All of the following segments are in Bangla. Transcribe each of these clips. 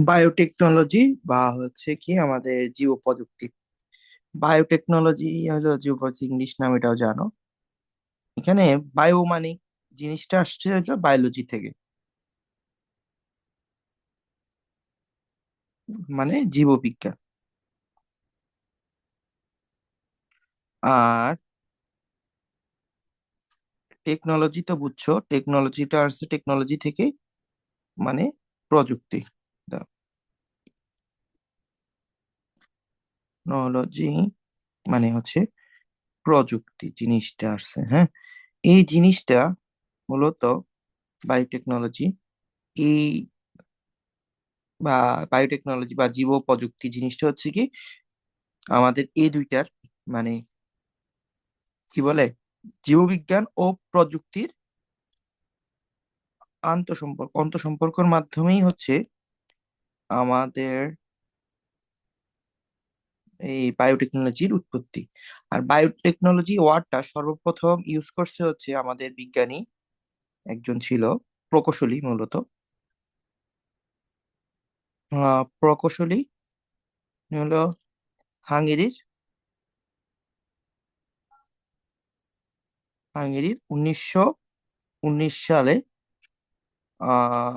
বায়োটেকনোলজি বা হচ্ছে কি আমাদের জীব প্রযুক্তি। বায়োটেকনোলজি হলো জীব প্রযুক্তি, ইংলিশ নাম, এটাও জানো। এখানে বায়ো মানে জিনিসটা আসছে হলো বায়োলজি থেকে, মানে জীববিজ্ঞান। আর টেকনোলজি তো বুঝছো, টেকনোলজিটা আসছে টেকনোলজি থেকে, মানে প্রযুক্তি। টেকনোলজি মানে হচ্ছে প্রযুক্তি জিনিসটা আসছে, হ্যাঁ। এই জিনিসটা মূলত বায়োটেকনোলজি, এই বা বায়োটেকনোলজি বা জীব প্রযুক্তি জিনিসটা হচ্ছে কি আমাদের এই দুইটার, মানে কি বলে, জীববিজ্ঞান ও প্রযুক্তির অন্তঃসম্পর্কের মাধ্যমেই হচ্ছে আমাদের এই বায়োটেকনোলজির উৎপত্তি। আর বায়োটেকনোলজি ওয়ার্ডটা সর্বপ্রথম ইউজ করছে হচ্ছে আমাদের বিজ্ঞানী একজন ছিল, প্রকৌশলী মূলত। প্রকৌশলী হলো হাঙ্গেরির, 1919 সালে। আহ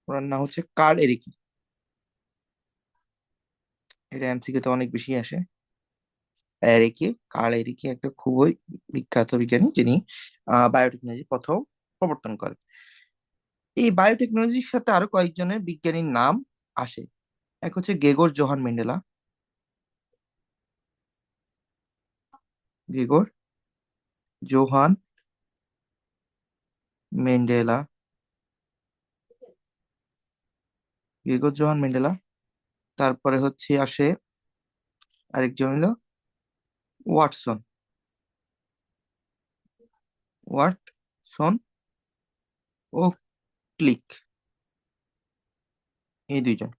ওনার নাম হচ্ছে কার্ল এরিকি। এটা এমসিকিউ তে অনেক বেশি আসে। এরিকি, কার্ল এরিকি একটা খুবই বিখ্যাত বিজ্ঞানী, যিনি বায়োটেকনোলজি প্রথম প্রবর্তন করেন। এই বায়োটেকনোলজির সাথে আরো কয়েকজনের বিজ্ঞানীর নাম আসে। এক হচ্ছে Gregor Johann Mendel. Gregor Johann Mendel, Gregor Johann Mendel. তারপরে হচ্ছে আসে আরেকজন হলো ওয়াটসন, ওয়াটসন ও ক্লিক, এই দুইজন।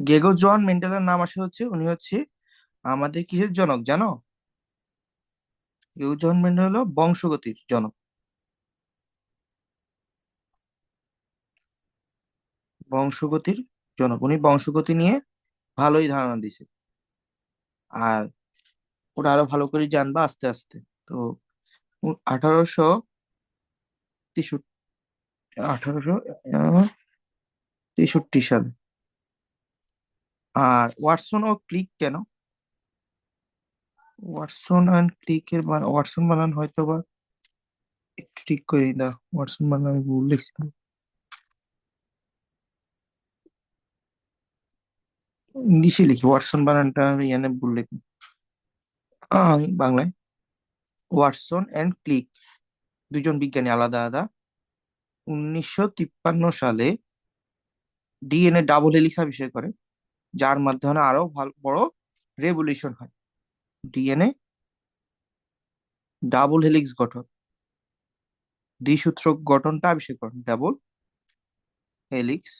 গেগর জোহান মেন্ডেলার নাম আসে হচ্ছে, উনি হচ্ছে আমাদের কিসের জনক জানো? গেগর জোহান মেন্ডেলা হলো বংশগতির জনক। বংশগতির জনক, উনি বংশগতি নিয়ে ভালোই ধারণা দিছে। আর ওটা আরো ভালো করে জানবা আস্তে আস্তে। তো 1863, 1863 সাল। আর ওয়াটসন ও ক্লিক কেন? ওয়াটসন অ্যান্ড ক্লিকের ওয়াটসন বানান হয়তো বা একটু ঠিক করে না, ওয়াটসন বানান আমি ভুল লিখছিলাম। ইংলিশে লিখি, ওয়াটসন বানানটা আমি এখানে ভুল লিখি। আমি বাংলায়, ওয়াটসন অ্যান্ড ক্লিক দুজন বিজ্ঞানী আলাদা আলাদা 1953 সালে ডিএনএ ডাবল হেলিক্স আবিষ্কার করে, যার মাধ্যমে আরো ভালো বড় রেভলিউশন হয়। ডিএনএ ডাবল হেলিক্স গঠন, দ্বিসূত্রক গঠনটা আবিষ্কার করেন, ডাবল হেলিক্স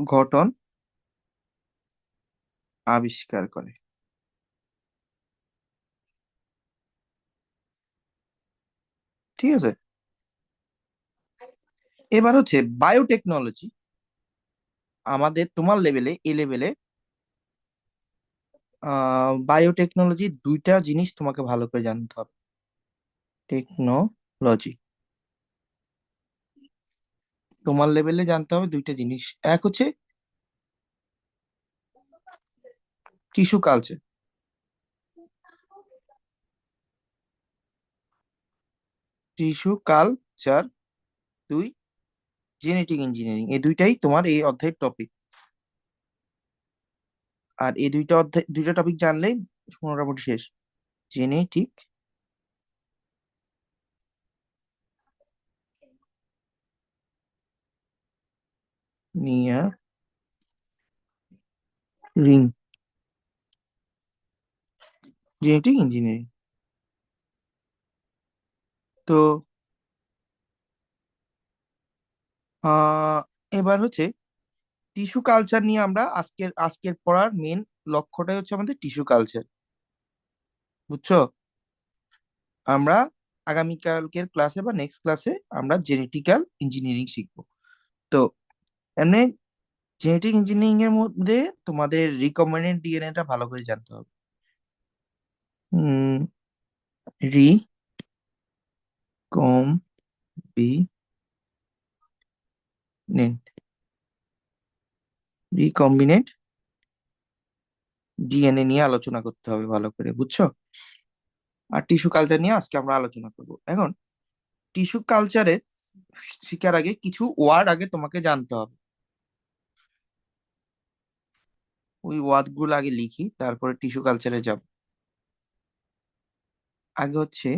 গঠন আবিষ্কার করে। ঠিক আছে। এবার হচ্ছে বায়োটেকনোলজি, আমাদের তোমার লেভেলে, এ লেভেলে বায়োটেকনোলজি দুইটা জিনিস তোমাকে ভালো করে জানতে হবে। টেকনোলজি তোমার লেভেলে জানতে হবে দুইটা জিনিস। এক হচ্ছে টিস্যু কালচার, টিস্যু কালচার। দুই, জেনেটিক ইঞ্জিনিয়ারিং। এই দুইটাই তোমার এই অধ্যায়ের টপিক। আর এই দুইটা অধ্যায়, দুইটা টপিক জানলেই মোটামুটি শেষ। Genetic nearing, genetic engineering. তো আহ এবার হচ্ছে টিস্যু কালচার নিয়ে আমরা আজকের আজকের পড়ার মেন লক্ষ্যটাই হচ্ছে আমাদের টিস্যু কালচার। বুঝছো? আমরা আগামীকালকের ক্লাসে বা নেক্সট ক্লাসে আমরা জেনেটিক্যাল ইঞ্জিনিয়ারিং শিখবো। তো এমনি জেনেটিক ইঞ্জিনিয়ারিং এর মধ্যে তোমাদের রিকম্বিনেন্ট ডিএনএটা ভালো করে জানতে হবে। রিকম্বিনেন্ট রিকম্বিনেন্ট ডিএনএ নিয়ে আলোচনা করতে হবে ভালো করে, বুঝছো? আর টিস্যু কালচার নিয়ে আজকে আমরা আলোচনা করব। এখন টিস্যু কালচারে শিখার আগে কিছু ওয়ার্ড আগে তোমাকে জানতে হবে। ওই ওয়ার্ড গুলো আগে লিখি, তারপরে টিস্যু কালচারে যাব। আগে হচ্ছে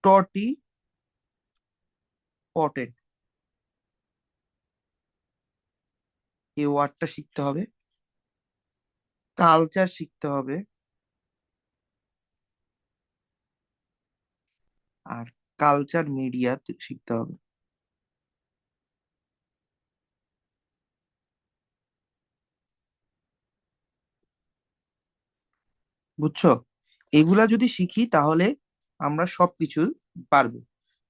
টটি পটেন্ট, এই ওয়ার্ডটা শিখতে হবে। কালচার শিখতে হবে, আর কালচার মিডিয়া শিখতে হবে। বুঝছো? এগুলা যদি শিখি তাহলে আমরা সবকিছু পারবো।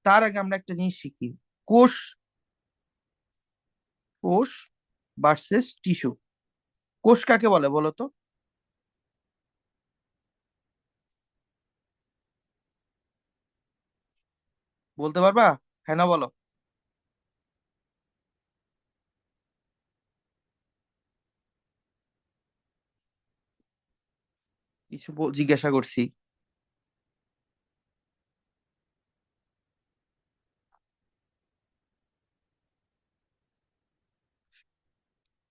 তার আগে আমরা একটা জিনিস শিখি, কোষ কোষ ভার্সেস টিস্যু। কোষ কাকে বলে বলো তো? বলতে পারবা? হ্যাঁ না বলো। কিছু জিজ্ঞাসা করছি।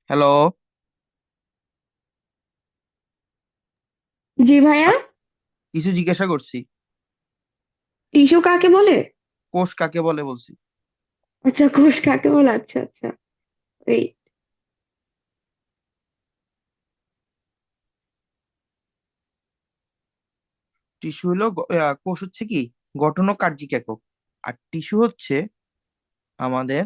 হ্যালো। জি ভাইয়া। কিছু জিজ্ঞাসা করছি। টিস্যু কাকে বলে? কোষ কাকে বলে বলছি। আচ্ছা, কোষ কাকে বলে? আচ্ছা আচ্ছা। এই টিস্যু হলো কোষ হচ্ছে কি গঠন ও কার্যিক একক, আর টিস্যু হচ্ছে আমাদের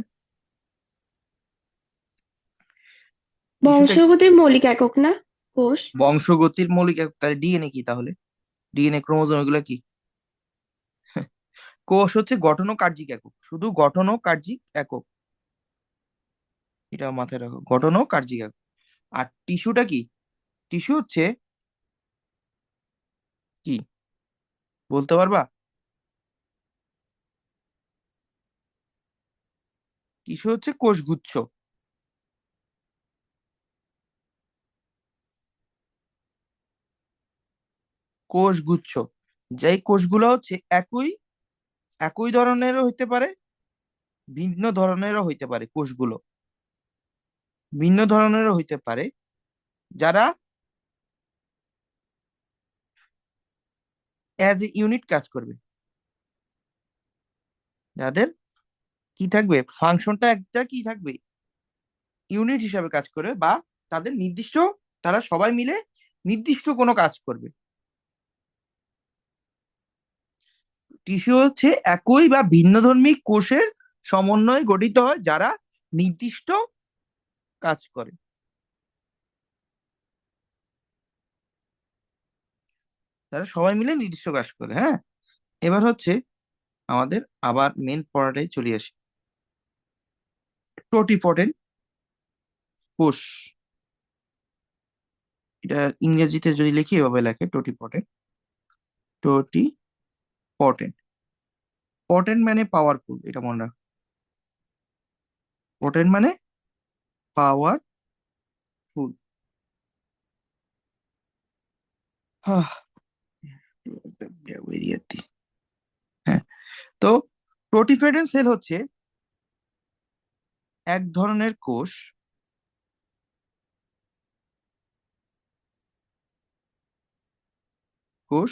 টিস্যুটা বংশগতির মৌলিক একক না কোষ? বংশগতির মৌলিক একক। তাহলে ডিএনএ কি তাহলে? ডিএনএ ক্রোমোজোম এগুলো কি? কোষ হচ্ছে গঠন ও কার্যিক একক, শুধু গঠন ও কার্যিক একক, এটা মাথায় রাখো, গঠন ও কার্যিক একক। আর টিস্যুটা কি? টিস্যু হচ্ছে কি, বলতে পারবা? টিস্যু হচ্ছে কোষগুচ্ছ। কোষগুচ্ছ, যেই কোষগুলো হচ্ছে একই একই ধরনেরও হইতে পারে, ভিন্ন ধরনেরও হইতে পারে কোষগুলো, ভিন্ন ধরনেরও হইতে পারে, যারা অ্যাজ এ ইউনিট কাজ করবে, যাদের কি থাকবে, ফাংশনটা একটা কি থাকবে, ইউনিট হিসাবে কাজ করবে, বা তাদের নির্দিষ্ট, তারা সবাই মিলে নির্দিষ্ট কোনো কাজ করবে। টিস্যু হচ্ছে একই বা ভিন্নধর্মী কোষের সমন্বয়ে গঠিত হয়, যারা নির্দিষ্ট কাজ করে। তারা সবাই মিলে নির্দিষ্ট কাজ করে, হ্যাঁ। এবার হচ্ছে আমাদের আবার মেন পড়াটাই চলে আসে, টোটিপটেন্ট কোষ। এটা ইংরেজিতে যদি লিখি এভাবে লেখে, টোটিপটেন্ট। টোটিপটেন্ট, পটেন্ট মানে পাওয়ারফুল, এটা মনে রাখ। পটেন্ট মানে পাওয়ারফুল। হ্যাঁ। তো প্রোটিফেডেন সেল হচ্ছে এক ধরনের কোষ, কোষ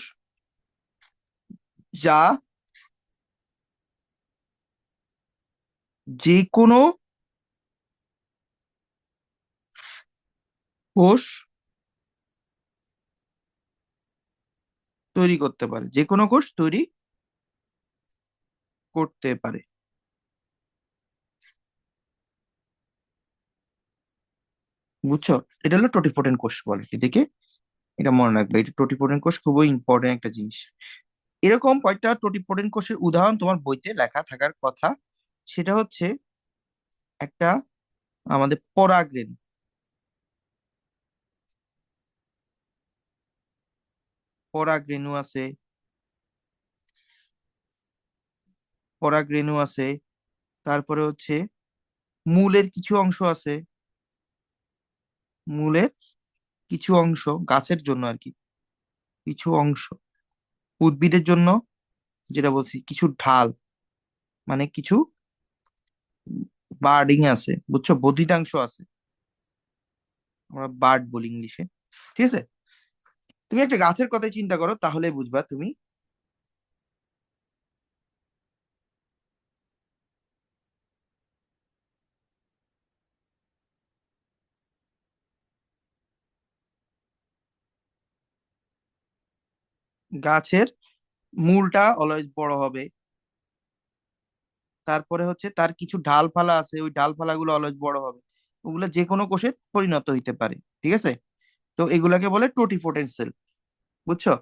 যা যে কোনো কোষ তৈরি করতে পারে, যে কোনো কোষ তৈরি করতে পারে। বুঝছো? এটা হলো টোটিপোটেন্ট কোষ বলে এদিকে। এটা মনে রাখবে, এটা টোটিপোটেন্ট কোষ খুবই ইম্পর্টেন্ট একটা জিনিস। এরকম কয়েকটা টোটিপোটেন্ট কোষের উদাহরণ তোমার বইতে লেখা থাকার কথা। সেটা হচ্ছে একটা আমাদের পরাগরেণু। পরাগরেণু আছে, পরাগরেণু আছে। তারপরে হচ্ছে মূলের কিছু অংশ আছে, মূলের কিছু অংশ গাছের জন্য আর কি, কিছু অংশ উদ্ভিদের জন্য, যেটা বলছি কিছু ঢাল, মানে কিছু বার্ডিং আছে, বুঝছো, বদ্ধিতাংশ আছে, আমরা বার্ড বলি ইংলিশে। ঠিক আছে, তুমি একটা গাছের কথাই চিন্তা করো, তাহলে বুঝবা তুমি। গাছের মূলটা অলওয়েজ বড় হবে, তারপরে হচ্ছে তার কিছু ডালপালা আছে, ওই ডালপালাগুলো অলওয়েজ বড় হবে, ওগুলো যে কোনো কোষে পরিণত হইতে পারে। ঠিক আছে, তো এগুলাকে বলে টোটিপোটেন্ট সেল, বুঝছো।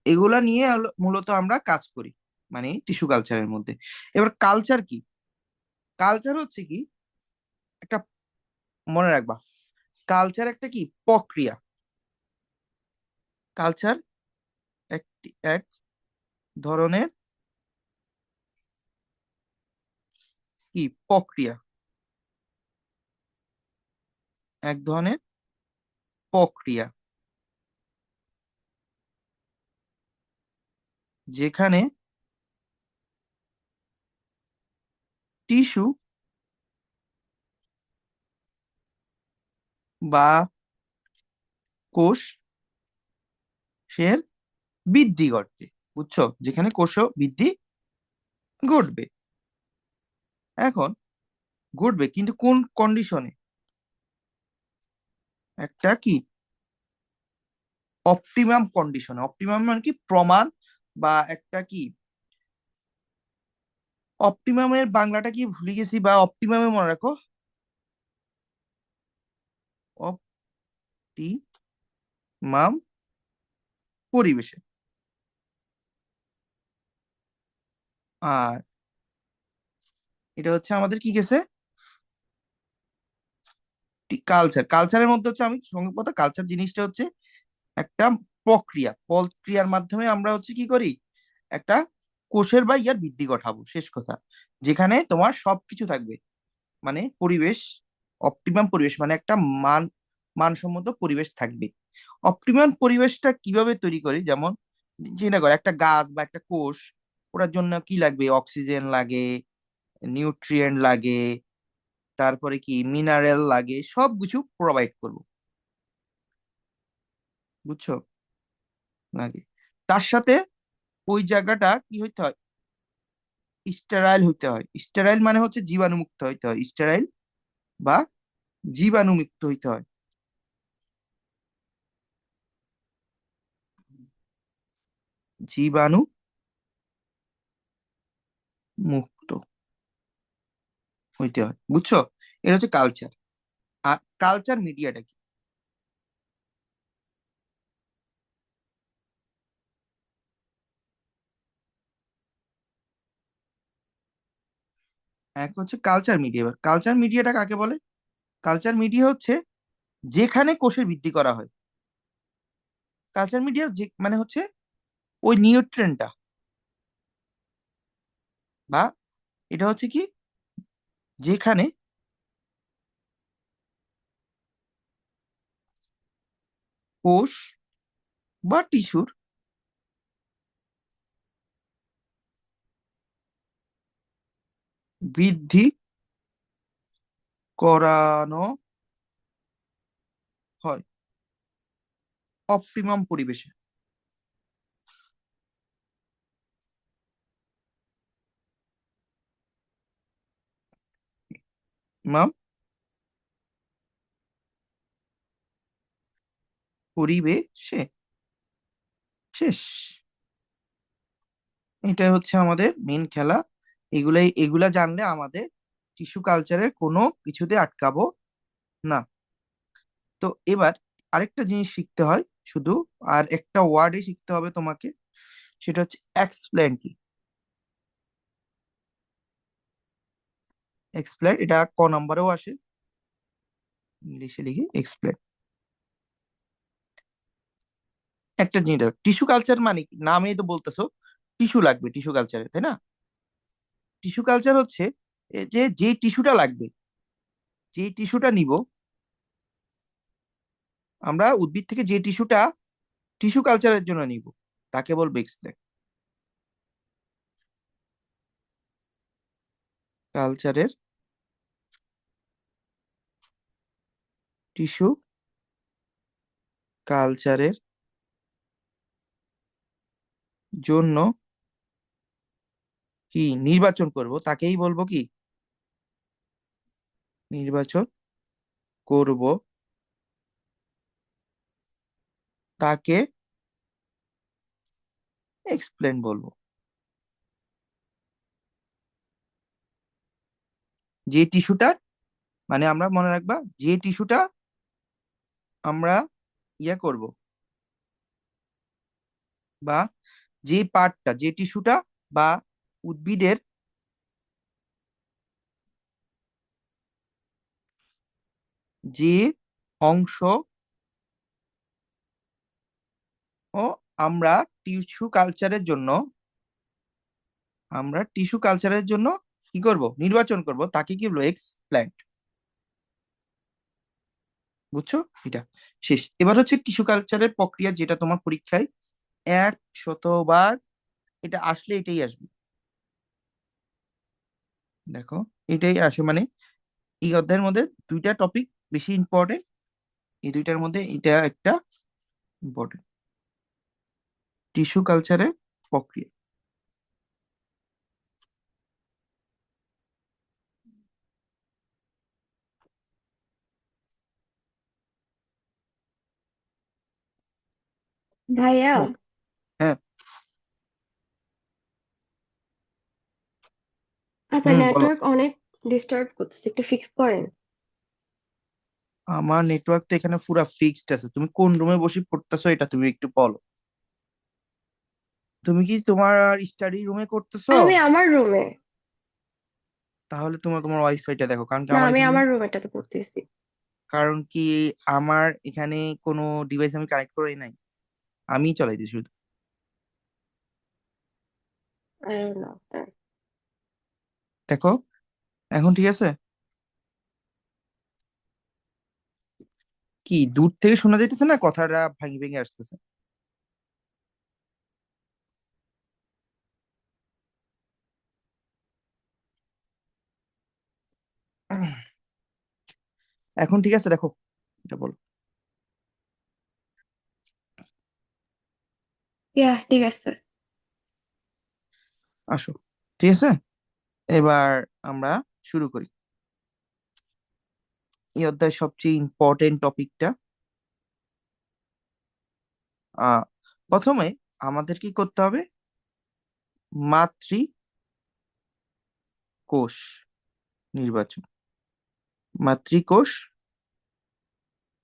এগুলা নিয়ে মূলত আমরা কাজ করি, মানে টিস্যু কালচারের মধ্যে। এবার কালচার কি? কালচার হচ্ছে কি একটা, মনে রাখবা, কালচার একটা কি প্রক্রিয়া। কালচার একটি এক ধরনের কি প্রক্রিয়া, এক ধরনের প্রক্রিয়া যেখানে টিস্যু বা কোষের বৃদ্ধি ঘটবে, বুঝছো, যেখানে কোষ বৃদ্ধি ঘটবে। এখন ঘটবে কিন্তু কোন কন্ডিশনে? একটা কি অপটিমাম কন্ডিশনে। অপটিমাম মানে কি প্রমাণ, বা একটা কি, অপটিমামের বাংলাটা কি ভুলে গেছি, বা অপটিমামে মনে রাখো, অপটিমাম পরিবেশে। আর এটা হচ্ছে আমাদের কি গেছে, কালচার। কালচারের মধ্যে হচ্ছে, আমি সংক্ষেপত, কালচার জিনিসটা হচ্ছে একটা প্রক্রিয়া, প্রক্রিয়ার মাধ্যমে আমরা হচ্ছে কি করি, একটা কোষের বা ইয়ার বৃদ্ধি ঘটাবো, শেষ কথা। যেখানে তোমার সবকিছু থাকবে, মানে পরিবেশ, অপটিমাম পরিবেশ মানে একটা মান মানসম্মত পরিবেশ থাকবে। অপটিমাম পরিবেশটা কিভাবে তৈরি করি, যেমন চিন্তা করো একটা গাছ বা একটা কোষ, ওটার জন্য কি লাগবে, অক্সিজেন লাগে, নিউট্রিয়েন্ট লাগে, তারপরে কি মিনারেল লাগে, সবকিছু প্রোভাইড করবো, বুঝছো, লাগে। তার সাথে ওই জায়গাটা কি হইতে হয়, স্টেরাইল হইতে হয়। স্টেরাইল মানে হচ্ছে জীবাণুমুক্ত হইতে হয়, স্টেরাইল বা জীবাণুমুক্ত হইতে হয়, জীবাণু মুক্ত হইতে হয়, বুঝছো। এটা হচ্ছে কালচার। আর কালচার মিডিয়াটা কি? এক হচ্ছে কালচার মিডিয়া। এবার কালচার মিডিয়াটা কাকে বলে? কালচার মিডিয়া হচ্ছে যেখানে কোষের বৃদ্ধি করা হয়। কালচার মিডিয়া যে মানে হচ্ছে ওই নিউট্রেনটা, বা এটা হচ্ছে কি, যেখানে কোষ বা টিস্যুর বৃদ্ধি করানো হয় অপটিমাম পরিবেশে। মাম পরিবেশে, শেষ। এটাই হচ্ছে আমাদের মেন খেলা। এগুলা জানলে আমাদের টিস্যু কালচারের কোনো কিছুতে আটকাবো না। তো এবার আরেকটা জিনিস শিখতে হয়, শুধু। আর একটা ওয়ার্ডে শিখতে হবে তোমাকে, সেটা হচ্ছে এক্সপ্লেন কি। এক্সপ্লেন, এটা ক নাম্বারেও আসে, ইংলিশে লিখি এক্সপ্লেন। একটা জিনিস, টিস্যু কালচার মানে কি, নামেই তো বলতেছো টিস্যু লাগবে টিস্যু কালচারে, তাই না? টিস্যু কালচার হচ্ছে যে টিস্যুটা লাগবে, যে টিস্যুটা নিব আমরা উদ্ভিদ থেকে, যে টিস্যুটা টিস্যু কালচারের জন্য নিব, তাকে বলবো এক্সপ্লেন। কালচারের, টিস্যু কালচারের জন্য কি নির্বাচন করব, তাকেই বলবো কি, নির্বাচন করব, তাকে এক্সপ্লেন বলবো। যে টিস্যুটা, মানে আমরা মনে রাখবা, যে টিস্যুটা আমরা করব, বা যে পার্টটা, যে টিস্যুটা বা উদ্ভিদের যে অংশ ও আমরা টিস্যু কালচারের জন্য, আমরা টিস্যু কালচারের জন্য কি করব, নির্বাচন করব, তাকে কি বলবো, এক্সপ্ল্যান্ট। বুঝছো? এটা শেষ। এবার হচ্ছে টিস্যু কালচারের প্রক্রিয়া, যেটা তোমার পরীক্ষায় 100বার এটা আসলে এটাই আসবে। দেখো, এটাই আসে, মানে এই অধ্যায়ের মধ্যে দুইটা টপিক বেশি ইম্পর্টেন্ট, এই দুইটার মধ্যে এটা একটা ইম্পর্টেন্ট, টিস্যু কালচারের প্রক্রিয়া। ভাইয়া, হুম। হ্যাঁ। আপনার হুম, বলো। নেটওয়ার্ক অনেক ডিস্টার্ব করতেছে, একটু ফিক্স করেন। আমার নেটওয়ার্ক তো এখানে পুরো ফিক্সড আছে, তুমি কোন রুমে বসে পড়তেছো এটা তুমি একটু বলো। তুমি কি তোমার স্টাডি রুমে করতেছো? আমি আমার রুমে। তাহলে তোমার তোমার ওয়াইফাইটা দেখো, কারণ কি না, আমার আমি এখানে, আমার রুমেটাতে পড়তেছি। কারণ কি আমার এখানে কোনো ডিভাইস আমি কানেক্ট করাই নাই, আমিই চালাইছি শুধু। I don't know that. দেখো, এখন ঠিক আছে? কি দূর থেকে শোনা যাইতেছে না, কথাটা ভাঙি ভেঙে আসতেছে? এখন ঠিক আছে? দেখো, এটা বলো। ইয়া, ঠিক আছে। আসো, ঠিক আছে। এবার আমরা শুরু করি এই অধ্যায়ের সবচেয়ে ইম্পর্টেন্ট টপিকটা। আহ প্রথমে আমাদের কি করতে হবে, মাতৃকোষ নির্বাচন। মাতৃকোষ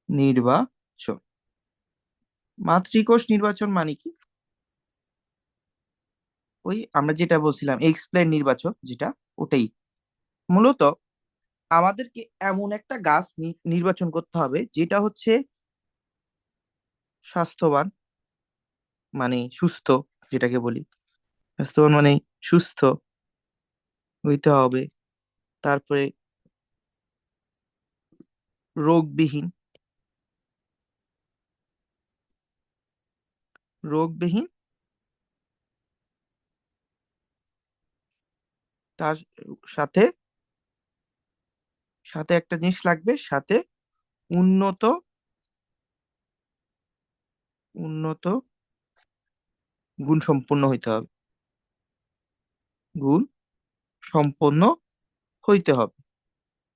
নির্বাচন, মাতৃকোষ নির্বাচন মানে কি, ওই আমরা যেটা বলছিলাম এক্সপ্লেন নির্বাচন, যেটা ওটাই মূলত আমাদেরকে এমন একটা গাছ নির্বাচন করতে হবে যেটা হচ্ছে স্বাস্থ্যবান, মানে সুস্থ, যেটাকে বলি স্বাস্থ্যবান মানে সুস্থ হইতে হবে। তারপরে রোগবিহীন, রোগবিহীন, তার সাথে সাথে একটা জিনিস লাগবে, সাথে উন্নত, উন্নত গুণ সম্পন্ন হইতে হবে, গুণ সম্পন্ন হইতে হবে।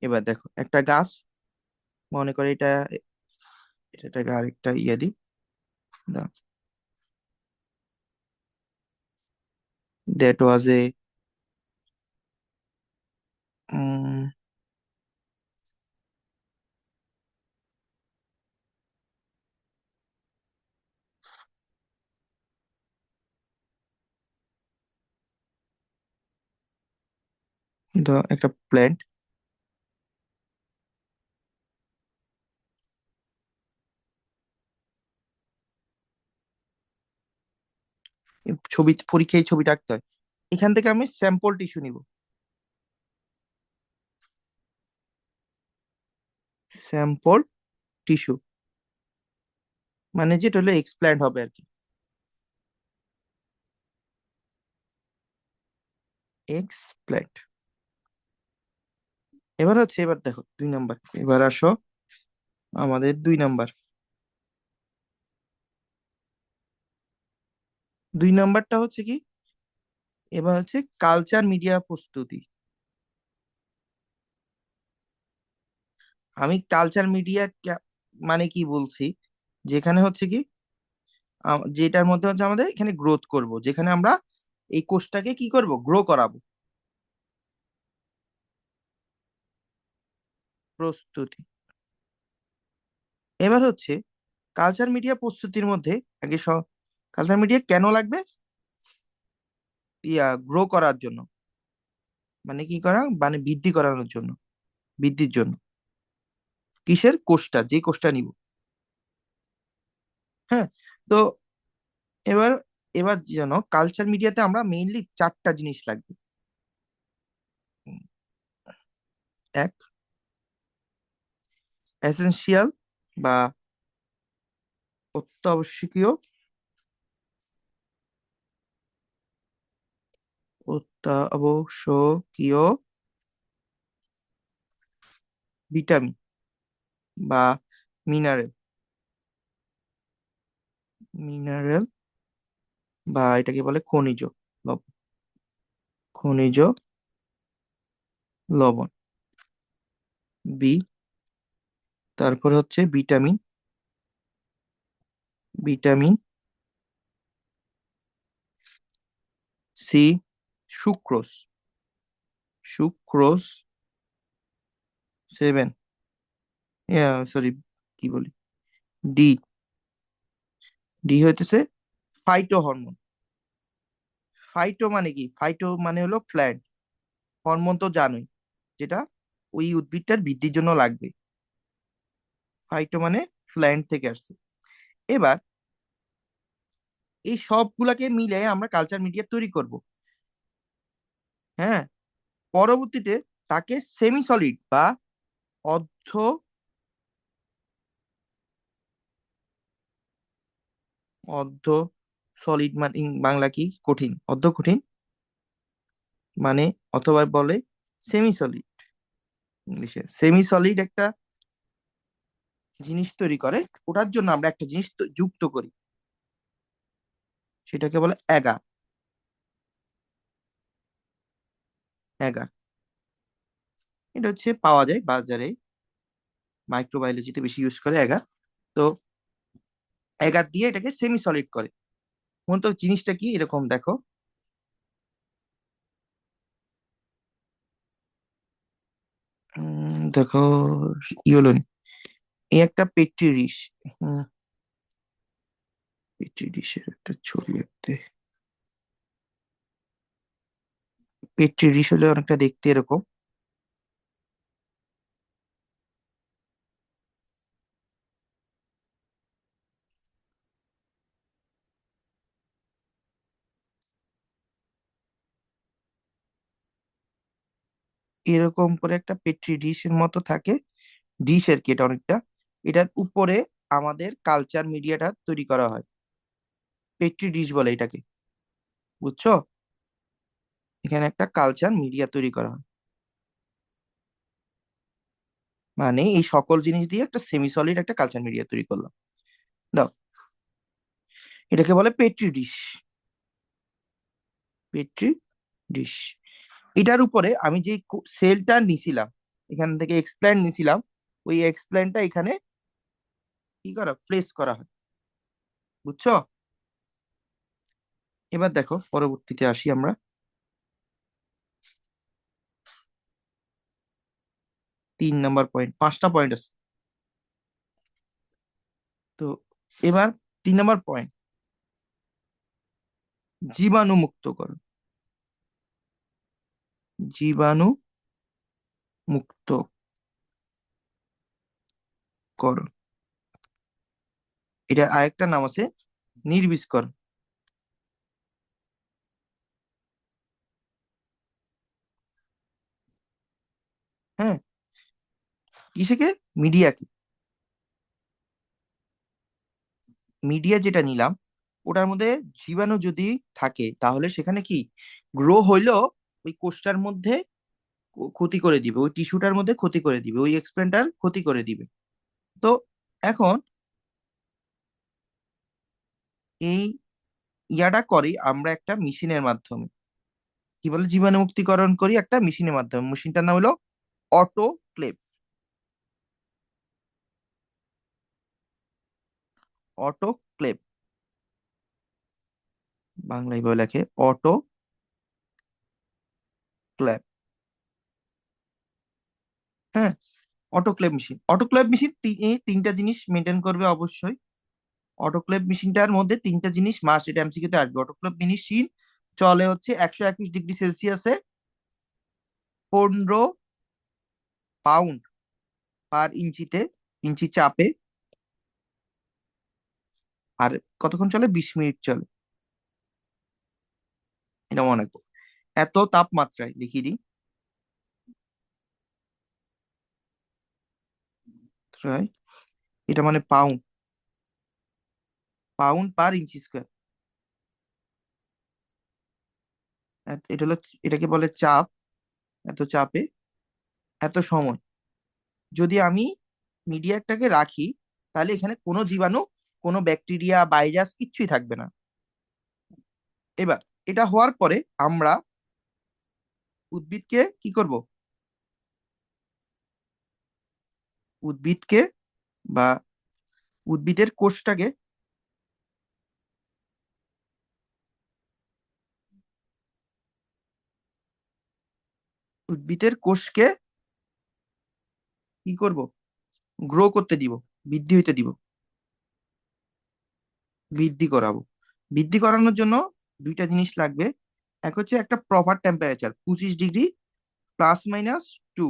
এবার দেখো, একটা গাছ, মনে করে এটাকে আরেকটা দিই, দ্যাট ওয়াজ এ, একটা প্ল্যান্ট, ছবি পরীক্ষায় ছবিটা আঁকতে হয়। এখান থেকে আমি স্যাম্পল টিস্যু নিব। স্যাম্পল টিস্যু মানে যেটা হলো এক্সপ্ল্যান্ট হবে আর কি। এক্সপ্ল্যান্ট। এবার দেখো 2 নাম্বার, এবার আসো আমাদের 2 নাম্বার। 2 নাম্বারটা হচ্ছে কি, এবার হচ্ছে কালচার মিডিয়া প্রস্তুতি। আমি কালচার মিডিয়া মানে কি বলছি, যেখানে হচ্ছে কি যেটার মধ্যে হচ্ছে আমাদের এখানে গ্রোথ করব, যেখানে আমরা এই কোষটাকে কি করব, গ্রো করাবো। প্রস্তুতি। এবার হচ্ছে কালচার মিডিয়া প্রস্তুতির মধ্যে আগে কালচার মিডিয়া কেন লাগবে, গ্রো করার জন্য, মানে কি করা, মানে বৃদ্ধি করানোর জন্য, বৃদ্ধির জন্য। কিসের, কোষটা, যে কোষটা নিব। হ্যাঁ। তো এবার এবার যেন কালচার মিডিয়াতে আমরা মেইনলি 4টা জিনিস লাগবে। এক, এসেনশিয়াল বা অত্যাবশ্যকীয়, অত্যাবশ্যকীয় ভিটামিন বা মিনারেল, মিনারেল বা এটাকে বলে খনিজ লবণ, খনিজ লবণ। বি, তারপর হচ্ছে vitamin, vitamin C, sucrose, sucrose 7, sorry কি বলি, ডি, ডি হইতেছে ফাইটো হরমোন। ফাইটো মানে কি, ফাইটো মানে হলো প্ল্যান্ট, হরমোন তো জানোই, যেটা ওই উদ্ভিদটার বৃদ্ধির জন্য লাগবে। ফাইটো মানে প্ল্যান্ট থেকে আসছে। এবার এই সবগুলাকে মিলে আমরা কালচার মিডিয়া তৈরি করব। হ্যাঁ। পরবর্তীতে তাকে সেমি সলিড বা অর্ধ, অর্ধ সলিড মানে বাংলা কি, কঠিন, অর্ধ কঠিন মানে, অথবা বলে সেমি সলিড, ইংলিশে সেমি সলিড একটা জিনিস তৈরি করে। ওটার জন্য আমরা একটা জিনিস যুক্ত করি, সেটাকে বলে অ্যাগা, অ্যাগা। এটা হচ্ছে পাওয়া যায় বাজারে, মাইক্রোবায়োলজিতে বেশি ইউজ করে অ্যাগা। তো অ্যাগা দিয়ে এটাকে সেমি সলিড করে। মূলত জিনিসটা কি এরকম দেখো, দেখো ইয়েলো, এই একটা পেট্রি ডিশ, পেট্রি ডিশের একটা ছবি আঁকতে, পেট্রি ডিশ হলে অনেকটা দেখতে এরকম। এরকম করে একটা পেট্রি ডিশের মতো থাকে, ডিশ আর কি, এটা অনেকটা। এটার উপরে আমাদের কালচার মিডিয়াটা তৈরি করা হয়, পেট্রি ডিশ বলে এটাকে, বুঝছো। এখানে একটা কালচার মিডিয়া তৈরি করা হয়, মানে এই সকল জিনিস দিয়ে একটা সেমি সলিড একটা কালচার মিডিয়া তৈরি করলাম। দাও, এটাকে বলে পেট্রি ডিশ, পেট্রি ডিশ। এটার উপরে আমি যে সেলটা নিছিলাম, এখান থেকে এক্সপ্ল্যান্ট নিছিলাম, ওই এক্সপ্ল্যান্টটা এখানে কি করা, প্লেস করা হয়, বুঝছো। এবার দেখো পরবর্তীতে আসি আমরা। 3 নাম্বার পয়েন্ট, 5টা পয়েন্ট আছে। তো এবার 3 নাম্বার পয়েন্ট, জীবাণু মুক্তকরণ, জীবাণু মুক্ত কর, এটা আরেকটা নাম আছে নির্বীজকরণ। হ্যাঁ, কিসেকে? মিডিয়াকে। মিডিয়া যেটা নিলাম, ওটার মধ্যে জীবাণু যদি থাকে তাহলে সেখানে কি গ্রো হইলেও ওই কোষটার মধ্যে ক্ষতি করে দিবে, ওই টিস্যুটার মধ্যে ক্ষতি করে দিবে, ওই এক্সপ্ল্যান্টার ক্ষতি করে দিবে। তো এখন এই ইয়াটা করি আমরা একটা মেশিনের মাধ্যমে। কি বলে? জীবাণু মুক্তিকরণ করি একটা মেশিনের মাধ্যমে। মেশিনটার নাম হলো অটোক্লেভ। অটোক্লেভ, বাংলায় বলে লেখে অটোক্লেভ। হ্যাঁ, অটোক্লেভ মেশিন। অটোক্লেভ মেশিন এই তিনটা জিনিস মেনটেন করবে অবশ্যই। অটোক্লেভ মেশিনটার মধ্যে তিনটা জিনিস মাস্ট, এটা এমসিকিউতে আসবে। অটোক্লেভ মেশিন চলে হচ্ছে 121 ডিগ্রি সেলসিয়াসে, 15 পাউন্ড পার ইঞ্চি চাপে। আর কতক্ষণ চলে? 20 মিনিট চলে। এটা মনে রাখবো। এত তাপমাত্রায় লিখিয়ে দিই, প্রায়, এটা মানে পাউন্ড, পাউন্ড পার ইঞ্চি স্কোয়ার। এটা হলো, এটাকে বলে চাপ। এত চাপে এত সময় যদি আমি মিডিয়াটাকে রাখি, তাহলে এখানে কোনো জীবাণু, কোনো ব্যাকটেরিয়া, ভাইরাস কিচ্ছুই থাকবে না। এবার এটা হওয়ার পরে আমরা উদ্ভিদকে কি করব? উদ্ভিদকে বা উদ্ভিদের কোষটাকে, উদ্ভিদের কোষকে কি করব? গ্রো করতে দিব, বৃদ্ধি হইতে দিব, বৃদ্ধি করাবো। বৃদ্ধি করানোর জন্য দুইটা জিনিস লাগবে। এক হচ্ছে একটা proper temperature, 25 degree +- 2,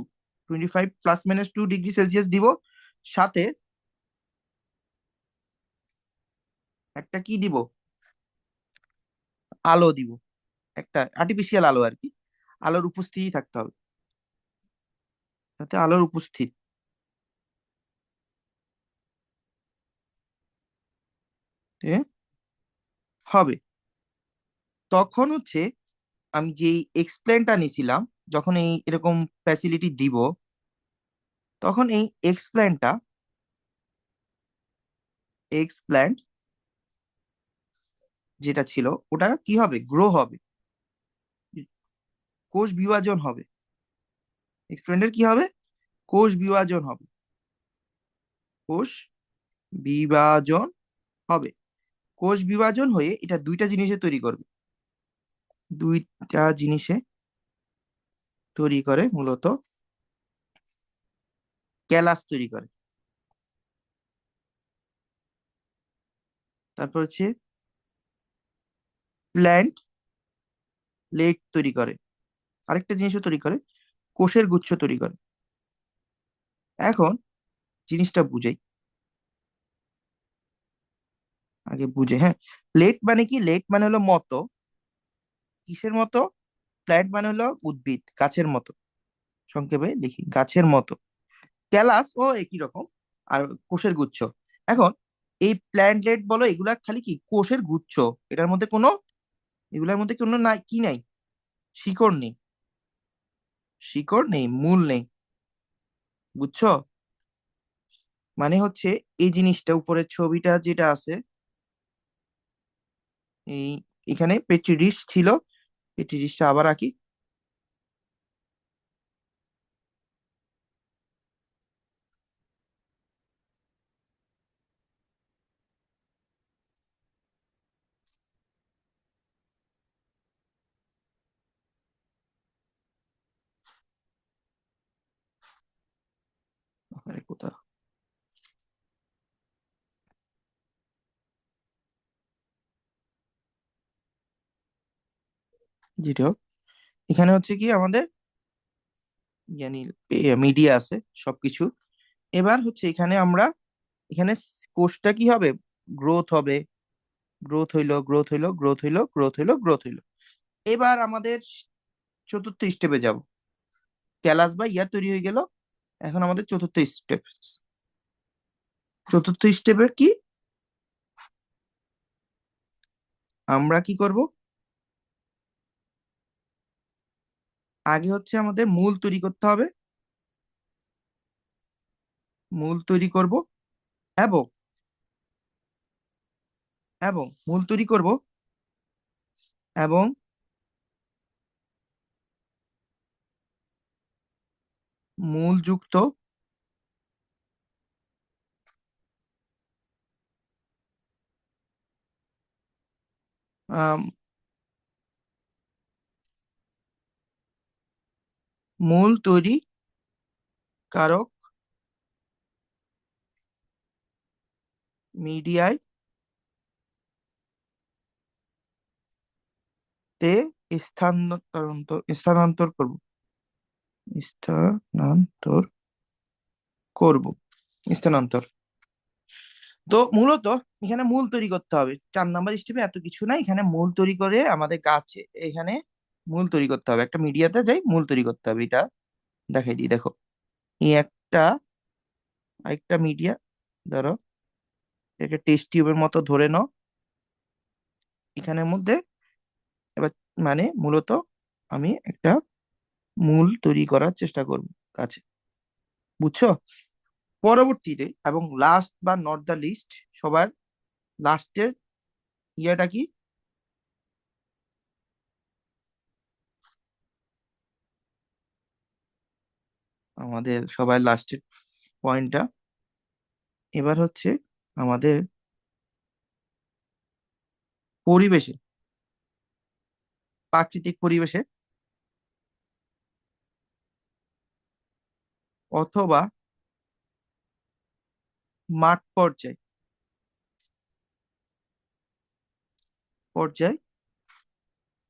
25 +- 2 degree Celsius দিব। সাথে একটা কি দিব? আলো দিব, একটা আর্টিফিশিয়াল আলো আর কি। আলোর উপস্থিতি থাকতে হবে, যাতে আলোর উপস্থিত হবে। তখন হচ্ছে আমি যেই এক্সপ্লেনটা নিছিলাম, যখন এই এরকম ফ্যাসিলিটি দিব, তখন এই এক্সপ্ল্যান্ট যেটা ছিল ওটা কি হবে? গ্রো হবে, কোষ বিভাজন হবে। এক্সপ্ল্যান্টের কি হবে? কোষ বিভাজন হবে, কোষ বিভাজন হবে। কোষ বিভাজন হয়ে এটা দুইটা জিনিসে তৈরি করবে, দুইটা জিনিসে তৈরি করে, মূলত ক্যালাস তৈরি করে। তারপর হচ্ছে প্ল্যান্ট লেট তৈরি করে, আরেকটা জিনিসও তৈরি করে, কোষের গুচ্ছ তৈরি করে। এখন জিনিসটা বুঝাই, আগে বুঝে। হ্যাঁ, লেট মানে কি? লেট মানে হলো মতো। কিসের মতো? প্ল্যান্ট মানে হলো উদ্ভিদ, গাছের মতো। সংক্ষেপে লিখি, গাছের মতো। ক্যালাস ও একই রকম। আর কোষের গুচ্ছ। এখন এই প্ল্যান্টলেট বলো, এগুলা খালি কি কোষের গুচ্ছ। এটার মধ্যে কোনো, এগুলার মধ্যে কোনো নাই, কি নাই? শিকড় নেই, শিকড় নেই, মূল নেই। বুঝছো? মানে হচ্ছে এই জিনিসটা, উপরের ছবিটা যেটা আছে, এই এখানে পেট্রি ডিশ ছিল। পেট্রি ডিশটা আবার আঁকি। আরে কোথা, যেটা হোক, এখানে হচ্ছে কি আমাদের জানি মিডিয়া আছে সবকিছু। এবার হচ্ছে এখানে আমরা, এখানে কোষটা কি হবে, গ্রোথ হবে, গ্রোথ হইলো, গ্রোথ হইলো, গ্রোথ হইলো, গ্রোথ হইলো, গ্রোথ হইলো। এবার আমাদের চতুর্থ স্টেপে যাব। ক্যালাস বা ইয়ার তৈরি হয়ে গেল। এখন আমাদের চতুর্থ স্টেপ। চতুর্থ স্টেপে কি আমরা কি করব, আগে হচ্ছে আমাদের মূল তৈরি করতে হবে। মূল তৈরি করব, এবং মূল তৈরি করব, এবং মূল যুক্ত আম, মূল তৈরি কারক মিডিয়ায় তে স্থানান্তর করব, স্থানান্তর করব, স্থানান্তর। তো মূলত এখানে মূল তৈরি করতে হবে। 4 নাম্বার স্টেপে এত কিছু নাই, এখানে মূল তৈরি করে আমাদের গাছে এখানে মূল তৈরি করতে হবে। একটা মিডিয়াতে যাই, মূল তৈরি করতে হবে। এটা দেখাই দিই, দেখো। এই একটা আরেকটা মিডিয়া, ধরো একটা টেস্ট টিউবের মতো ধরে নাও। এখানের মধ্যে এবার মানে মূলত আমি একটা মূল তৈরি করার চেষ্টা করব গাছে, বুঝছো? পরবর্তীতে এবং লাস্ট বা নট দ্য লিস্ট, সবার লাস্টের ইয়েটা কি, আমাদের সবার লাস্টের পয়েন্টটা এবার হচ্ছে আমাদের পরিবেশে, প্রাকৃতিক পরিবেশে অথবা মাঠ পর্যায়ে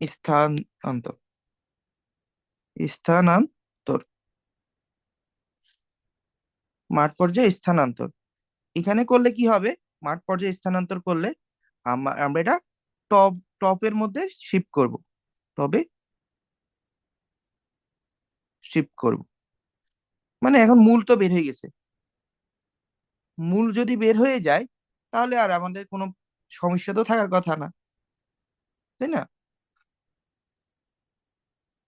স্থানান্তর, স্থানান্তর, মাঠ পর্যায়ে স্থানান্তর। এখানে করলে কি হবে, মাঠ পর্যায়ে স্থানান্তর করলে আমরা এটা টপ টপের মধ্যে শিফট করব, টবে শিফট করব। মানে এখন মূল তো বের হয়ে গেছে, মূল যদি বের হয়ে যায় তাহলে আর আমাদের কোনো সমস্যা তো থাকার কথা না, তাই না?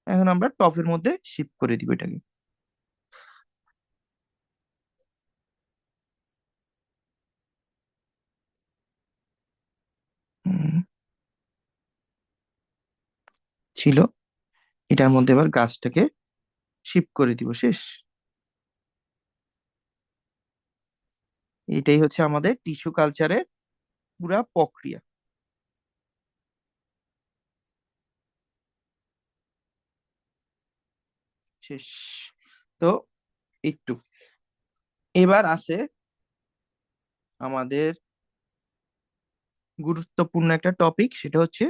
এখন আমরা টপের মধ্যে শিফট করে দিব এটাকে। হুম, ছিল। এটার মধ্যে এবার গাছটাকে শিফট করে দিব, শেষ। এটাই হচ্ছে আমাদের টিস্যু কালচারের পুরা প্রক্রিয়া, শেষ। তো একটু এবার আছে আমাদের গুরুত্বপূর্ণ একটা টপিক, সেটা হচ্ছে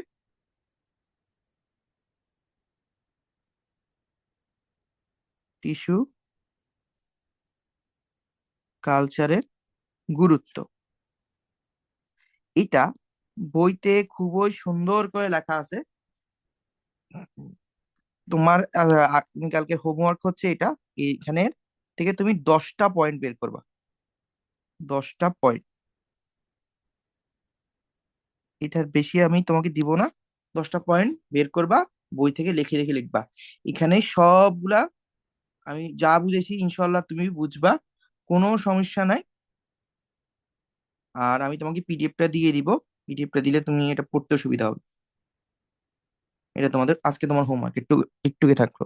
টিস্যু কালচারের গুরুত্ব। এটা বইতে খুবই সুন্দর করে লেখা আছে। তোমার আগামীকালকে হোমওয়ার্ক হচ্ছে এটা, এইখানের থেকে তুমি 10টা পয়েন্ট বের করবা, 10টা পয়েন্ট। এটার বেশি আমি তোমাকে দিব না। 10টা পয়েন্ট বের করবা, বই থেকে লিখে লিখে লিখবা। এখানে সবগুলা আমি যা বুঝেছি ইনশাল্লাহ তুমি বুঝবা, কোনো সমস্যা নাই। আর আমি তোমাকে পিডিএফটা দিয়ে দিব, পিডিএফটা দিলে তুমি এটা পড়তে সুবিধা হবে। এটা তোমাদের আজকে তোমার হোমওয়ার্ক, একটু একটুকে থাকলো।